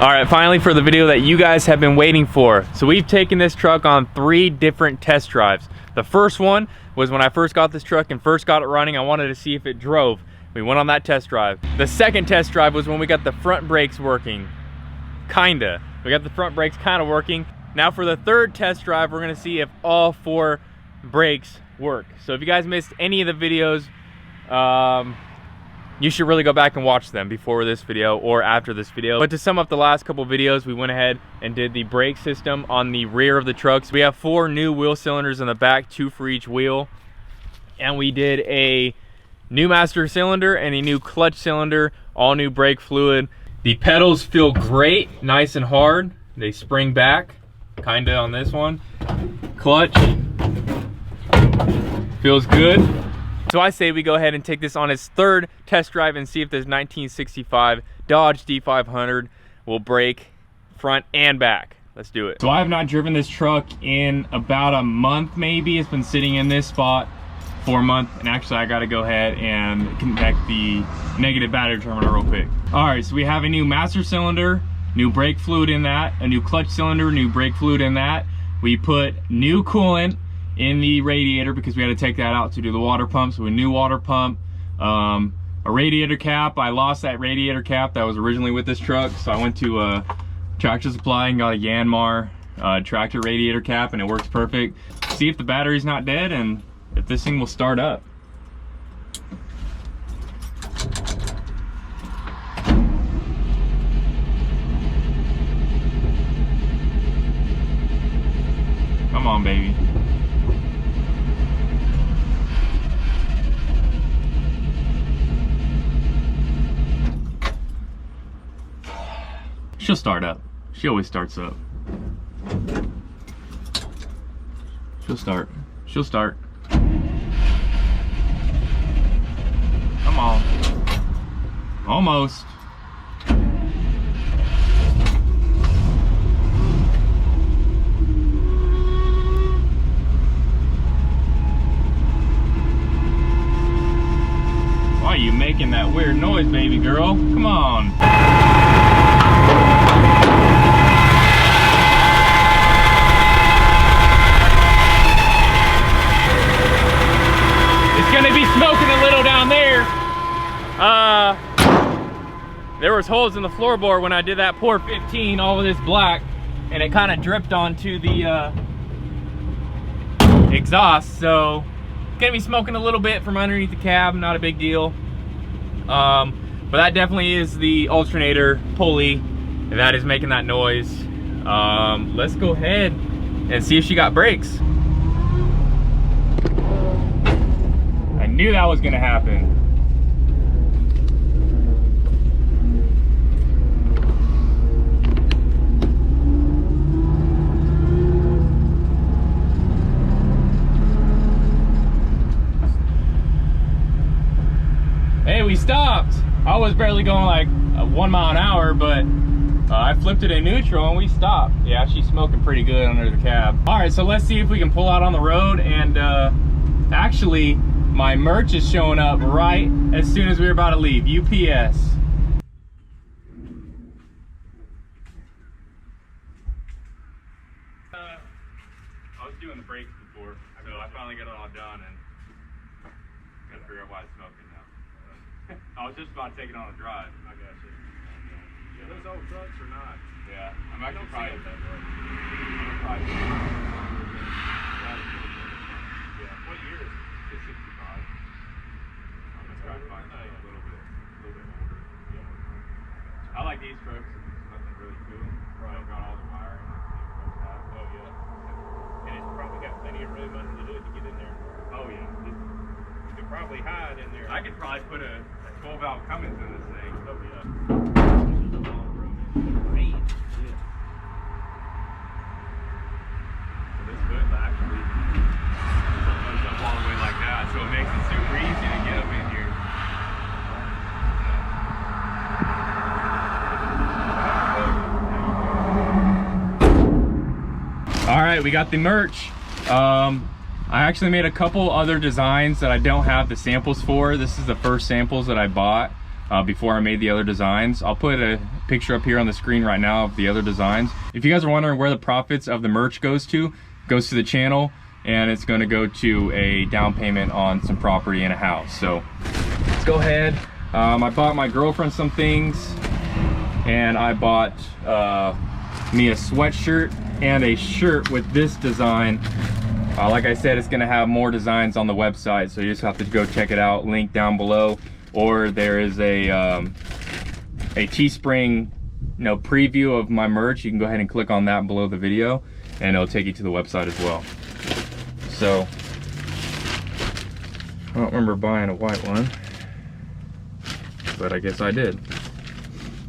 All right, finally for the video that you guys have been waiting for. So we've taken this truck on 3 different test drives. The first one was when I first got this truck and first got it running. I wanted to see if it drove. We went on that test drive. The second test drive was when we got the front brakes working. Kinda. We got the front brakes kind of working. Now for the third test drive, we're gonna see if all 4 brakes work. So if you guys missed any of the videos, you should really go back and watch them before this video or after this video. But to sum up the last couple videos, we went ahead and did the brake system on the rear of the trucks. We have 4 new wheel cylinders in the back, 2 for each wheel. And we did a new master cylinder and a new clutch cylinder, all new brake fluid. The pedals feel great, nice and hard. They spring back, kinda on this one. Clutch feels good. So I say we go ahead and take this on its 3rd test drive and see if this 1965 Dodge D500 will brake front and back. Let's do it. So I have not driven this truck in about a month maybe. It's been sitting in this spot for a month, and actually I gotta go ahead and connect the negative battery terminal real quick. All right, so we have a new master cylinder, new brake fluid in that, a new clutch cylinder, new brake fluid in that. We put new coolant in the radiator because we had to take that out to do the water pump, so a new water pump, a radiator cap. I lost that radiator cap that was originally with this truck, so I went to Tractor Supply and got a Yanmar tractor radiator cap, and it works perfect. See if the battery's not dead and if this thing will start up. Come on, baby. She'll start up. She always starts up. She'll start. She'll start. Come on. Almost. Why are you making that weird noise, baby girl? Come on. Gonna be smoking a little down there. There was holes in the floorboard when I did that pour 15, all of this black, and it kind of dripped onto the exhaust, so gonna be smoking a little bit from underneath the cab, not a big deal. But that definitely is the alternator pulley that is making that noise. Let's go ahead and see if she got brakes. I knew that was gonna happen. Hey, we stopped. I was barely going like 1 mile an hour, but I flipped it in neutral and we stopped. Yeah, she's smoking pretty good under the cab. All right, so let's see if we can pull out on the road, and actually, my merch is showing up right as soon as we were about to leave. UPS. I was doing the brakes before, so I finally got it all done and gotta figure out why it's smoking now. I was just about to take it on a drive. I got you. Yeah, those old trucks or not? Yeah, I'm actually probably that way. Yeah, what year is it? It's 65. I'm gonna try to find a little bit older. Yeah. I like these trucks. It's nothing really cool. Right. I've got all the wiring that these trucks have. Oh yeah. And it's probably got plenty of room under the hood to get in there. Oh yeah. You could probably hide in there. I could probably put a 12 valve Cummins in this thing. Oh yeah. There's a lot of room in there. Great. Yeah. So this hood actually goes up all the way like that, so it makes it super easy to get up in here. All right, we got the merch. I actually made a couple other designs that I don't have the samples for. This is the first samples that I bought. before I made the other designs. I'll put a picture up here on the screen right now of the other designs. If you guys are wondering where the profits of the merch goes to the channel, and it's going to go to a down payment on some property in a house. So let's go ahead. I bought my girlfriend some things, and I bought me a sweatshirt and a shirt with this design. Like I said, it's going to have more designs on the website, so you just have to go check it out. Link down below. Or there is a Teespring, preview of my merch. You can go ahead and click on that below the video, and it'll take you to the website as well. So I don't remember buying a white one, but I guess I did.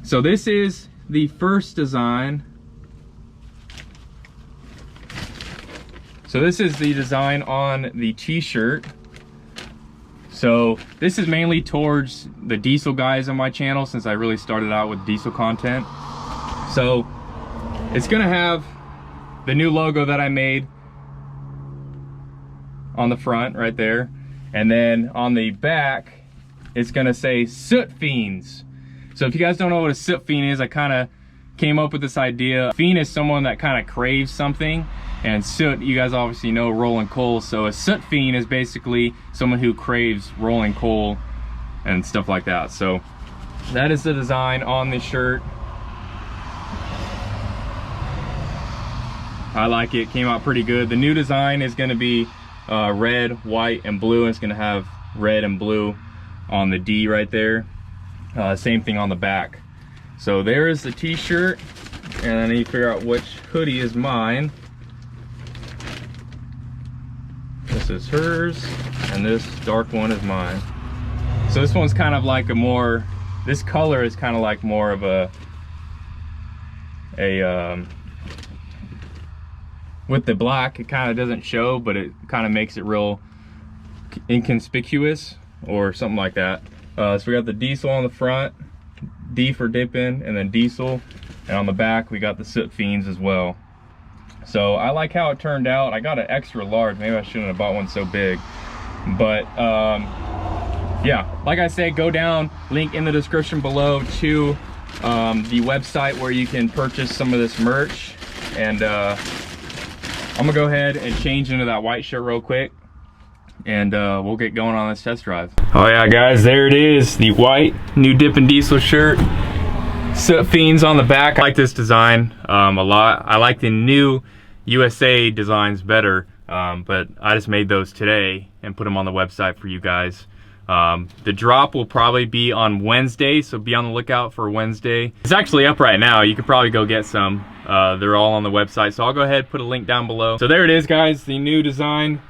So this is the first design. So this is the design on the t-shirt. So this is mainly towards the diesel guys on my channel, since I really started out with diesel content. So it's gonna have the new logo that I made on the front right there. And then on the back, it's gonna say Soot Fiends. So if you guys don't know what a soot fiend is, I kind of came up with this idea. Fiend is someone that kind of craves something, and soot, you guys obviously know rolling coal. So a soot fiend is basically someone who craves rolling coal and stuff like that. So that is the design on the shirt. I like it, came out pretty good. The new design is gonna be red, white, and blue. And it's gonna have red and blue on the D right there. Same thing on the back. So there is the t-shirt, and I need to figure out which hoodie is mine. This is hers, and this dark one is mine. So this one's kind of like a more, this color is kind of like more of a with the black, it kind of doesn't show, but it kind of makes it real inconspicuous or something like that. So we got the diesel on the front, D for Dippin, and then diesel, and on the back we got the Soot Fiends as well. So I like how it turned out. I got an extra large. Maybe I shouldn't have bought one so big, but yeah, like I said, go down, link in the description below to the website where you can purchase some of this merch. And I'm gonna go ahead and change into that white shirt real quick, and we'll get going on this test drive. Oh yeah, guys, there it is, the white new Dippin diesel shirt. Soot Fiends on the back. I like this design a lot. I like the new USA designs better, but I just made those today and put them on the website for you guys. The drop will probably be on Wednesday, so be on the lookout for Wednesday. It's actually up right now. You could probably go get some. They're all on the website, so I'll go ahead and put a link down below. So there it is, guys, the new design.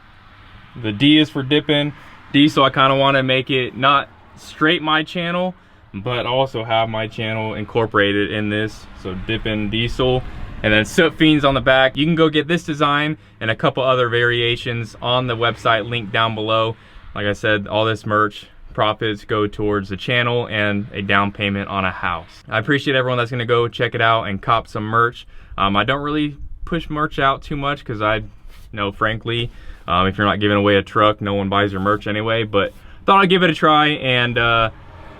The D is for Dippin diesel. I kind of want to make it not straight my channel, but also have my channel incorporated in this. So Dippin diesel, and then Soot Fiends on the back. You can go get this design and a couple other variations on the website, link down below. Like I said, all this merch profits go towards the channel and a down payment on a house. I appreciate everyone that's gonna go check it out and cop some merch. I don't really push merch out too much because I know, frankly, if you're not giving away a truck, no one buys your merch anyway, but thought I'd give it a try. And a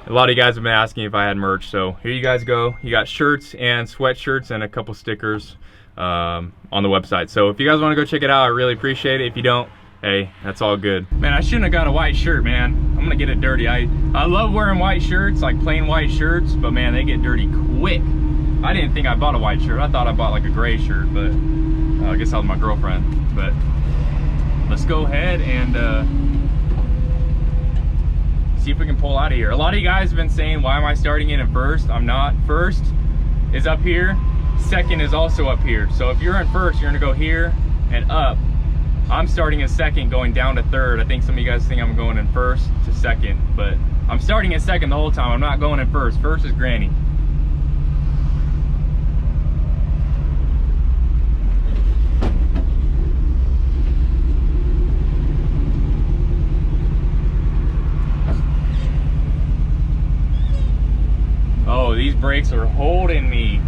lot of you guys have been asking if I had merch, so here you guys go. You got shirts and sweatshirts and a couple stickers on the website. So if you guys want to go check it out, I really appreciate it. If you don't, hey, that's all good. Man, I shouldn't have got a white shirt, man. I'm gonna get it dirty. I love wearing white shirts, like plain white shirts, but man, they get dirty quick. I didn't think I bought a white shirt. I thought I bought like a gray shirt, but I guess that was my girlfriend. But let's go ahead and see if we can pull out of here. A lot of you guys have been saying, why am I starting in first? I'm not. First is up here, second is also up here. So if you're in first, you're gonna go here and up. I'm starting in second, going down to third. I think some of you guys think I'm going in first to second, but I'm starting in second the whole time. I'm not going in first. First is Granny. Oh, these brakes are holding me.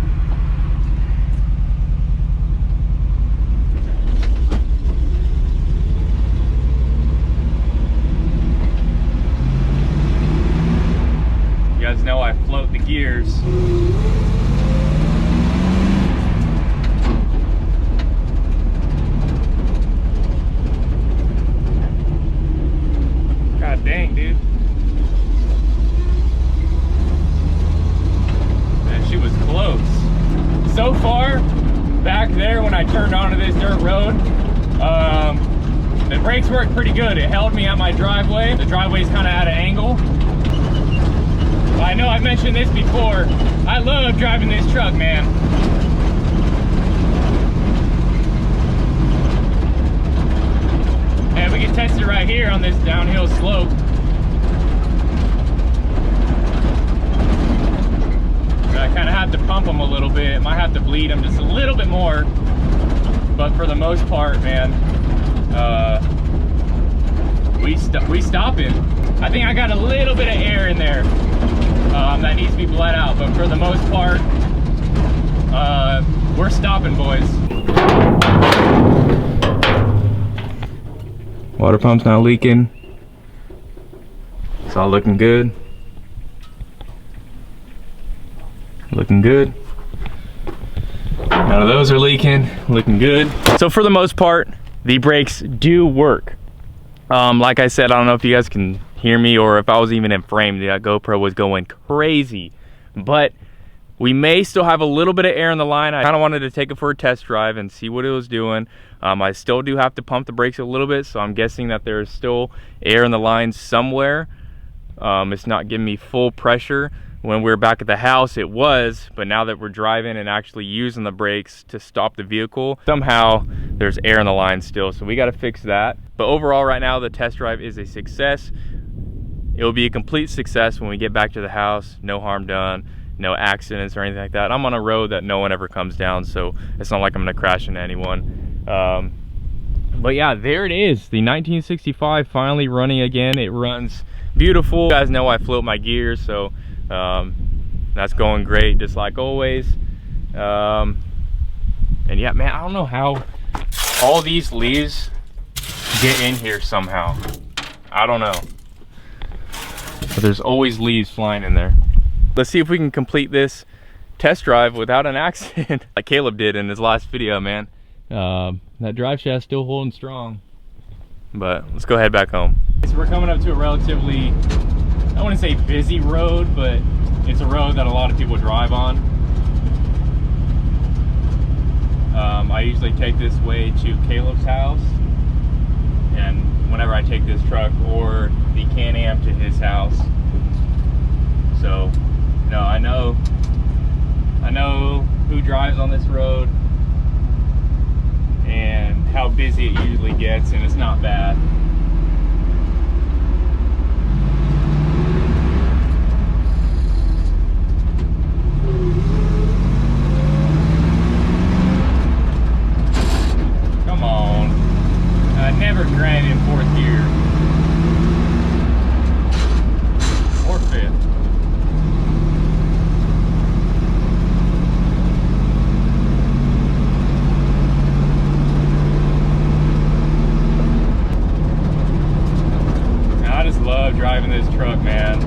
You guys there when I turned onto this dirt road. The brakes worked pretty good. It held me at my driveway. The driveway's kind of at an angle. I know I've mentioned this before. I love driving this truck, man. And we can test it right here on this downhill slope. I kind of have to pump them a little bit. Might have to bleed them just a little bit more. But for the most part, man, we stopping. I think I got a little bit of air in there that needs to be bled out. But for the most part, we're stopping, boys. Water pump's not leaking. It's all looking good. Looking good. None of those are leaking. Looking good. So for the most part, the brakes do work. Like I said, I don't know if you guys can hear me or if I was even in frame. The GoPro was going crazy. But we may still have a little bit of air in the line. I kind of wanted to take it for a test drive and see what it was doing. I still do have to pump the brakes a little bit, so I'm guessing that there's still air in the line somewhere. It's not giving me full pressure. When we were back at the house, it was, but now that we're driving and actually using the brakes to stop the vehicle, somehow there's air in the line still, so we got to fix that. But overall, right now, the test drive is a success. It will be a complete success when we get back to the house. No harm done, no accidents or anything like that. I'm on a road that no one ever comes down, so it's not like I'm gonna crash into anyone. But yeah, there it is, the 1965 finally running again. It runs beautiful. You guys know I float my gears, so that's going great, just like always. And yeah, man, I don't know how all these leaves get in here somehow. I don't know, but there's always leaves flying in there. Let's see if we can complete this test drive without an accident like Caleb did in his last video, man. That drive shaft's still holding strong, but let's go head back home. So we're coming up to a relatively, I wouldn't say busy road, but it's a road that a lot of people drive on. I usually take this way to Caleb's house, and whenever I take this truck or the Can-Am to his house. So, you know, I know who drives on this road and how busy it usually gets, and it's not bad. Come on. I never grind in fourth gear. Or fifth. I just love driving this truck, man.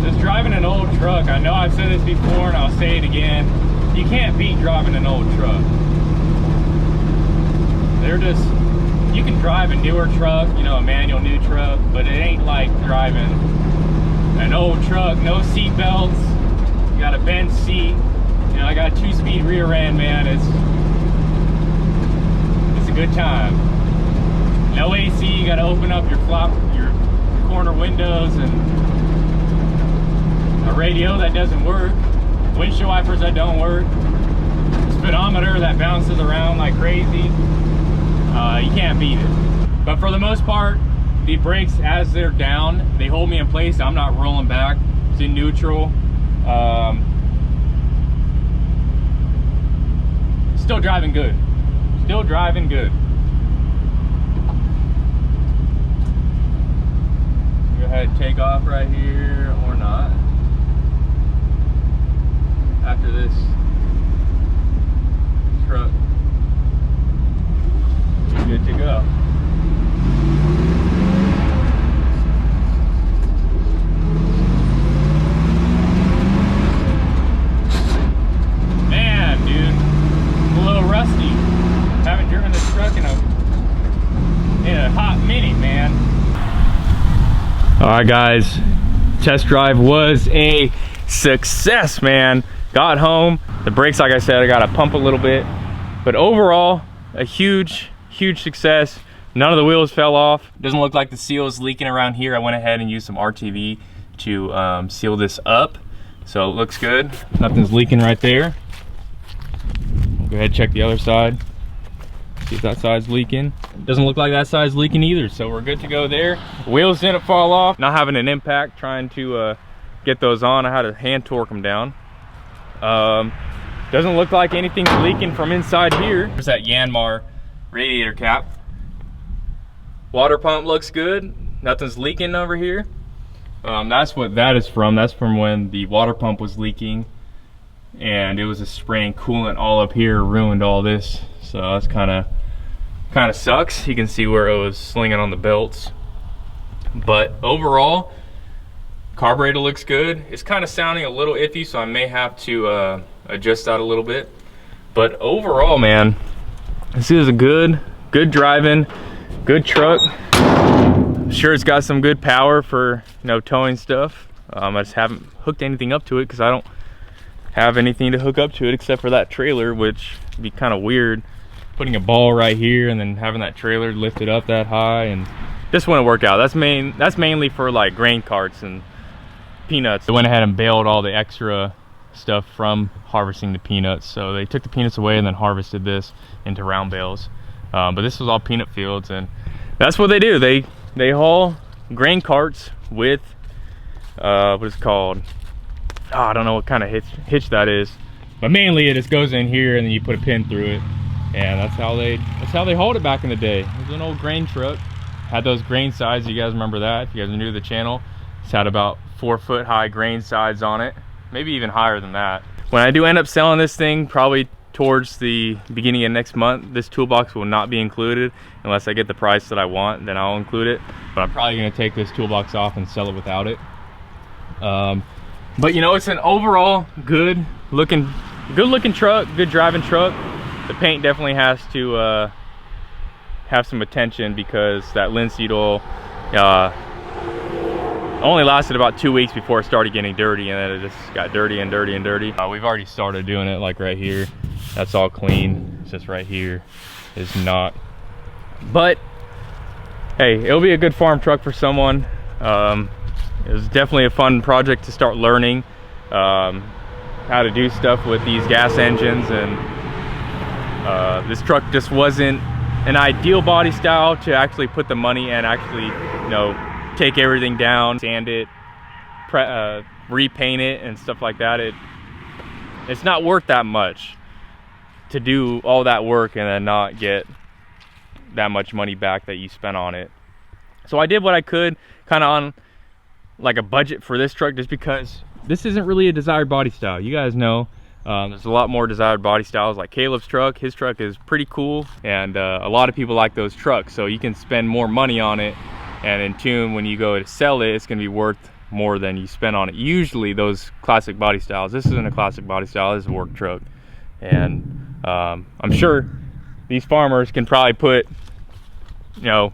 Just driving an old truck. I know I've said this before and I'll say it again. You can't beat driving an old truck. They're just, you can drive a newer truck, you know, a manual new truck, but it ain't like driving an old truck. No seat belts. You got a bench seat. You know, I got a 2-speed rear end, man. It's a good time. No AC, you gotta open up your corner windows, and a radio that doesn't work, windshield wipers that don't work, speedometer that bounces around like crazy. You can't beat it. But for the most part, the brakes, as they're down, they hold me in place. I'm not rolling back. It's in neutral. Still driving good. Still driving good. Go ahead and take off right here, or not. After this truck, you're good to go. Man, dude, I'm a little rusty. Haven't driven this truck in a hot minute, man. All right, guys, test drive was a success, man. Got home, the brakes, like I said, I gotta pump a little bit, but overall, a huge success. None of the wheels fell off. Doesn't look like the seal is leaking around here. I went ahead and used some RTV to seal this up, so it looks good. Nothing's leaking right there. Go ahead and check the other side. See if that side's leaking. Doesn't look like that side's leaking either, so we're good to go there. Wheels didn't fall off. Not having an impact trying to get those on. I had to hand torque them down. Doesn't look like anything's leaking from inside here. There's that Yanmar radiator cap. Water pump looks good. Nothing's leaking over here. That's what that is from. That's from when the water pump was leaking and it was a spraying coolant all up here, ruined all this. So that's kind of sucks. You can see where it was slinging on the belts. But overall, carburetor looks good. It's kind of sounding a little iffy, so I may have to adjust that a little bit. But overall, man, this is a good driving, good truck. I'm sure it's got some good power for, you know, towing stuff. I just haven't hooked anything up to it because I don't have anything to hook up to it except for that trailer, which would be kind of weird, putting a ball right here and then having that trailer lifted up that high, and this wouldn't work out. That's mainly for like grain carts and peanuts. They went ahead and baled all the extra stuff from harvesting the peanuts, so they took the peanuts away and then harvested this into round bales. But this was all peanut fields, and that's what they do. They haul grain carts with what is it called? Oh, I don't know what kind of hitch that is, but mainly it just goes in here and then you put a pin through it, and that's how they hauled it back in the day. It was an old grain truck, had those grain sides. You guys remember that? If you guys are new to the channel, it's had about 4-foot high grain sides on it, maybe even higher than that. When I do end up selling this thing, probably towards the beginning of next month, this toolbox will not be included unless I get the price that I want. Then I'll include it, but I'm probably going to take this toolbox off and sell it without it. But you know, it's an overall good looking truck, good driving truck. The paint definitely has to have some attention because that linseed oil only lasted about 2 weeks before it started getting dirty, and then it just got dirty and dirty and dirty. We've already started doing it, like right here. That's all clean. It's just right here is not. But hey, it'll be a good farm truck for someone. It was definitely a fun project to start learning how to do stuff with these gas engines, and this truck just wasn't an ideal body style to actually put the money and actually, you know, take everything down, sand it, repaint it and stuff like that. It's not worth that much to do all that work and then not get that much money back that you spent on it. So I did what I could, kind of on like a budget for this truck, just because this isn't really a desired body style. You guys know there's a lot more desired body styles, like Caleb's truck. His truck is pretty cool, and a lot of people like those trucks, so you can spend more money on it, and in tune, when you go to sell it, it's going to be worth more than you spend on it. Usually those classic body styles, this isn't a classic body style, this is a work truck. And I'm sure these farmers can probably put, you know,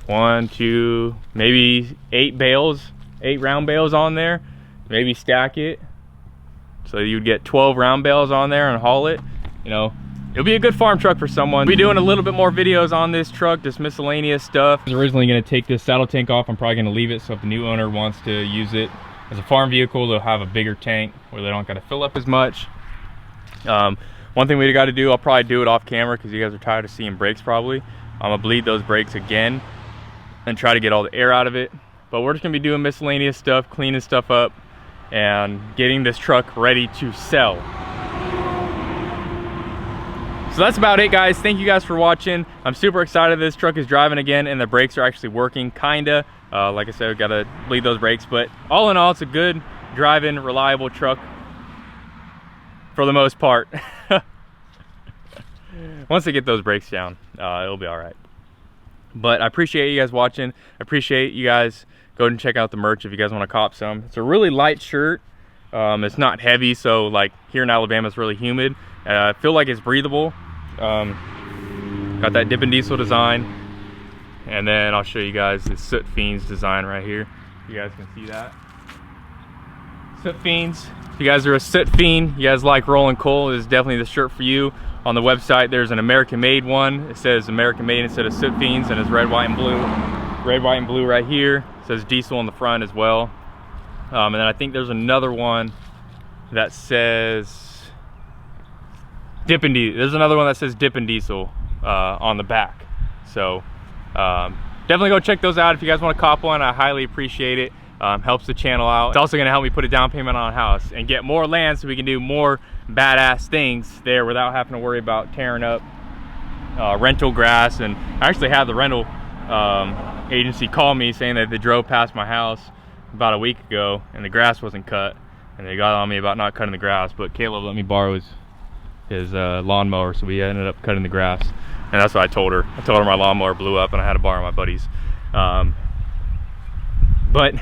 1, 2, maybe 8 round bales on there, maybe stack it so you'd get 12 round bales on there and haul it. You know, it'll be a good farm truck for someone. We'll be doing a little bit more videos on this truck, just miscellaneous stuff. I was originally going to take this saddle tank off. I'm probably going to leave it, so if the new owner wants to use it as a farm vehicle, they'll have a bigger tank where they don't got to fill up as much. One thing we got to do, I'll probably do it off camera because you guys are tired of seeing brakes probably. I'm going to bleed those brakes again and try to get all the air out of it. But we're just going to be doing miscellaneous stuff, cleaning stuff up, and getting this truck ready to sell. So that's about it, guys. Thank you guys for watching. I'm super excited this truck is driving again and the brakes are actually working, kinda. Like I said, we gotta bleed those brakes, but all in all, it's a good driving, reliable truck for the most part. Once they get those brakes down, it'll be all right. But I appreciate you guys watching. I appreciate you guys. Go ahead and check out the merch if you guys want to cop some. It's a really light shirt. It's not heavy, so like here in Alabama it's really humid. I feel like it's breathable. Got that Dippin diesel design, and then I'll show you guys the Soot Fiends design right here. You guys can see that. Soot Fiends. If you guys are a soot fiend, you guys like rolling coal, this is definitely the shirt for you. On the website, there's an American made one. It says American made instead of Soot Fiends, and it's red, white, and blue. Red, white, and blue right here. It says diesel on the front as well. And then I think there's another one that says Dippin Diesel. There's another one that says Dippin Diesel on the back. So definitely go check those out if you guys want to cop one. I highly appreciate it. Helps the channel out. It's also gonna help me put a down payment on a house and get more land so we can do more badass things there without having to worry about tearing up rental grass. And I actually had the rental agency call me saying that they drove past my house about a week ago and the grass wasn't cut, and they got on me about not cutting the grass, but Caleb let me borrow his lawnmower, so we ended up cutting the grass. And that's what I told her. I told her my lawnmower blew up and I had to borrow my buddy's. But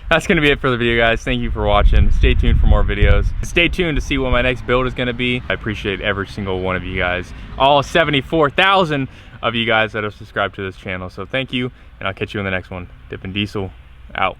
that's gonna be it for the video, guys. Thank you for watching. Stay tuned for more videos. Stay tuned to see what my next build is gonna be. I appreciate every single one of you guys, all 74,000 of you guys that have subscribed to this channel. So thank you, and I'll catch you in the next one. Dippin Diesel out.